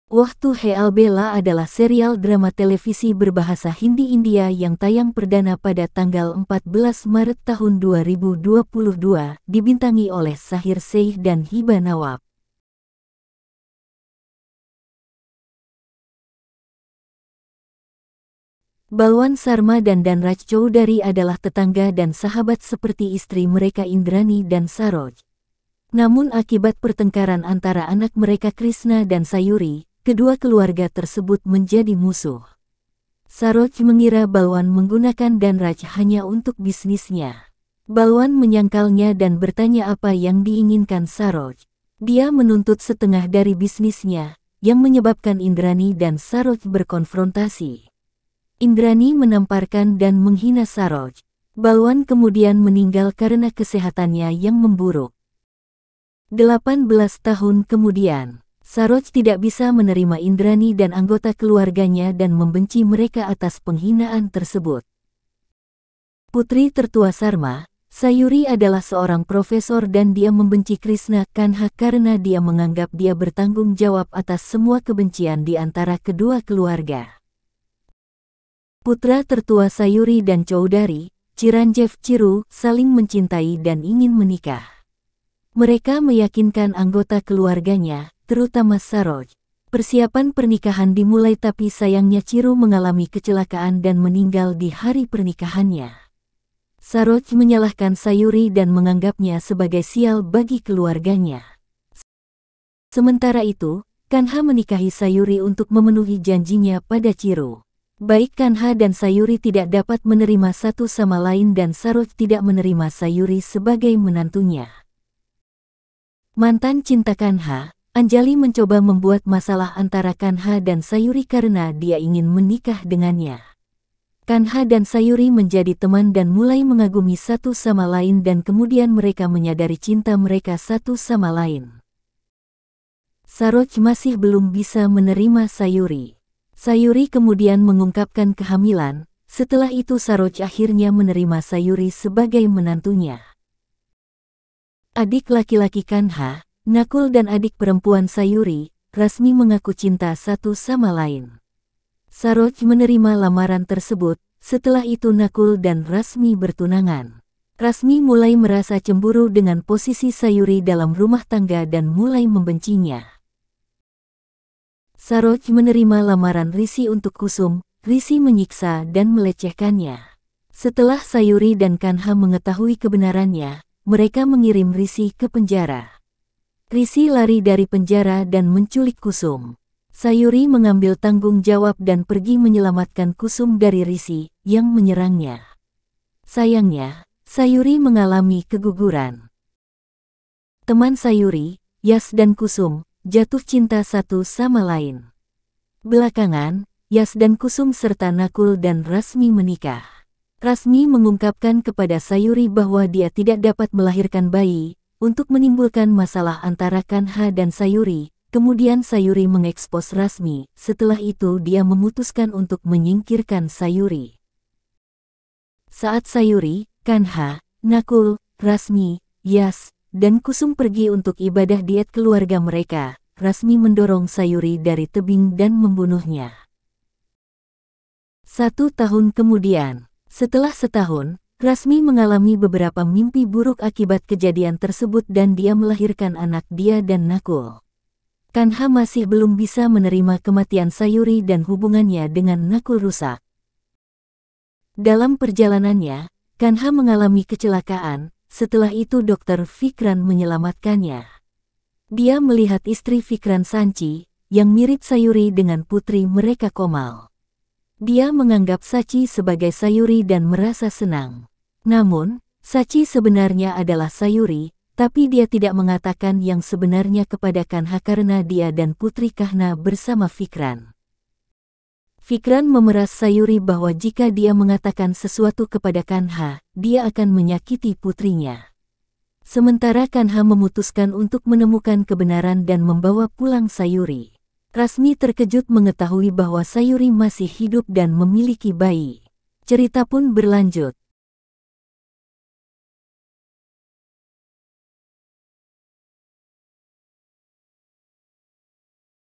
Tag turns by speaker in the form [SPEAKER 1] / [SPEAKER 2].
[SPEAKER 1] Waktu Heal Bella adalah serial drama televisi berbahasa Hindi India yang tayang perdana pada tanggal 14 Maret tahun 2022, dibintangi oleh Sahir Sheikh dan Hiba Nawab. Balwan Sarma dan Dhanraj Choudhary adalah tetangga dan sahabat seperti istri mereka Indrani dan Saroj. Namun akibat pertengkaran antara anak mereka Krishna dan Sayuri, kedua keluarga tersebut menjadi musuh. Saroj mengira Balwan menggunakan Dhanraj hanya untuk bisnisnya. Balwan menyangkalnya dan bertanya apa yang diinginkan Saroj. Dia menuntut setengah dari bisnisnya, yang menyebabkan Indrani dan Saroj berkonfrontasi. Indrani menamparkan dan menghina Saroj. Balwan kemudian meninggal karena kesehatannya yang memburuk. 18 tahun kemudian, Saroj tidak bisa menerima Indrani dan anggota keluarganya dan membenci mereka atas penghinaan tersebut. Putri tertua Sarma, Sayuri adalah seorang profesor dan dia membenci Krishna Kanha karena dia menganggap dia bertanggung jawab atas semua kebencian di antara kedua keluarga. Putra tertua Sayuri dan Choudhary, Chiranjeev Chiru, saling mencintai dan ingin menikah. Mereka meyakinkan anggota keluarganya, terutama Saroj. Persiapan pernikahan dimulai tapi sayangnya Chiru mengalami kecelakaan dan meninggal di hari pernikahannya. Saroj menyalahkan Sayuri dan menganggapnya sebagai sial bagi keluarganya. Sementara itu, Kanha menikahi Sayuri untuk memenuhi janjinya pada Chiru. Baik Kanha dan Sayuri tidak dapat menerima satu sama lain dan Saroj tidak menerima Sayuri sebagai menantunya. Mantan cinta Kanha, Anjali mencoba membuat masalah antara Kanha dan Sayuri karena dia ingin menikah dengannya. Kanha dan Sayuri menjadi teman dan mulai mengagumi satu sama lain dan kemudian mereka menyadari cinta mereka satu sama lain. Saroj masih belum bisa menerima Sayuri. Sayuri kemudian mengungkapkan kehamilan, setelah itu Saroj akhirnya menerima Sayuri sebagai menantunya. Adik laki-laki Kanha, Nakul dan adik perempuan Sayuri, Rasmi mengaku cinta satu sama lain. Saroj menerima lamaran tersebut, setelah itu Nakul dan Rasmi bertunangan. Rasmi mulai merasa cemburu dengan posisi Sayuri dalam rumah tangga dan mulai membencinya. Saroj menerima lamaran Rishi untuk Kusum, Rishi menyiksa dan melecehkannya. Setelah Sayuri dan Kanha mengetahui kebenarannya, mereka mengirim Rishi ke penjara. Rishi lari dari penjara dan menculik Kusum. Sayuri mengambil tanggung jawab dan pergi menyelamatkan Kusum dari Rishi yang menyerangnya. Sayangnya, Sayuri mengalami keguguran. Teman Sayuri, Yas dan Kusum, jatuh cinta satu sama lain. Belakangan, Yas dan Kusum serta Nakul dan Rasmi menikah. Rasmi mengungkapkan kepada Sayuri bahwa dia tidak dapat melahirkan bayi, untuk menimbulkan masalah antara Kanha dan Sayuri. Kemudian Sayuri mengekspos Rasmi, setelah itu dia memutuskan untuk menyingkirkan Sayuri. Saat Sayuri, Kanha, Nakul, Rasmi, Yas, dan Kusum pergi untuk ibadah diet keluarga mereka, Rasmi mendorong Sayuri dari tebing dan membunuhnya. 1 tahun kemudian, setelah setahun, Rasmi mengalami beberapa mimpi buruk akibat kejadian tersebut dan dia melahirkan anak dia dan Nakul. Kanha masih belum bisa menerima kematian Sayuri dan hubungannya dengan Nakul rusak. Dalam perjalanannya, Kanha mengalami kecelakaan. Setelah itu Dr. Vikran menyelamatkannya. Dia melihat istri Vikran Sanchi, yang mirip Sayuri dengan putri mereka Komal. Dia menganggap Sachi sebagai Sayuri dan merasa senang. Namun, Sachi sebenarnya adalah Sayuri, tapi dia tidak mengatakan yang sebenarnya kepada Kanha karena dia dan putri Kahna bersama Vikran. Vikran memeras Sayuri bahwa jika dia mengatakan sesuatu kepada Kanha, dia akan menyakiti putrinya. Sementara Kanha memutuskan untuk menemukan kebenaran dan membawa pulang Sayuri. Rasmi terkejut mengetahui bahwa Sayuri masih hidup dan memiliki bayi. Cerita pun berlanjut.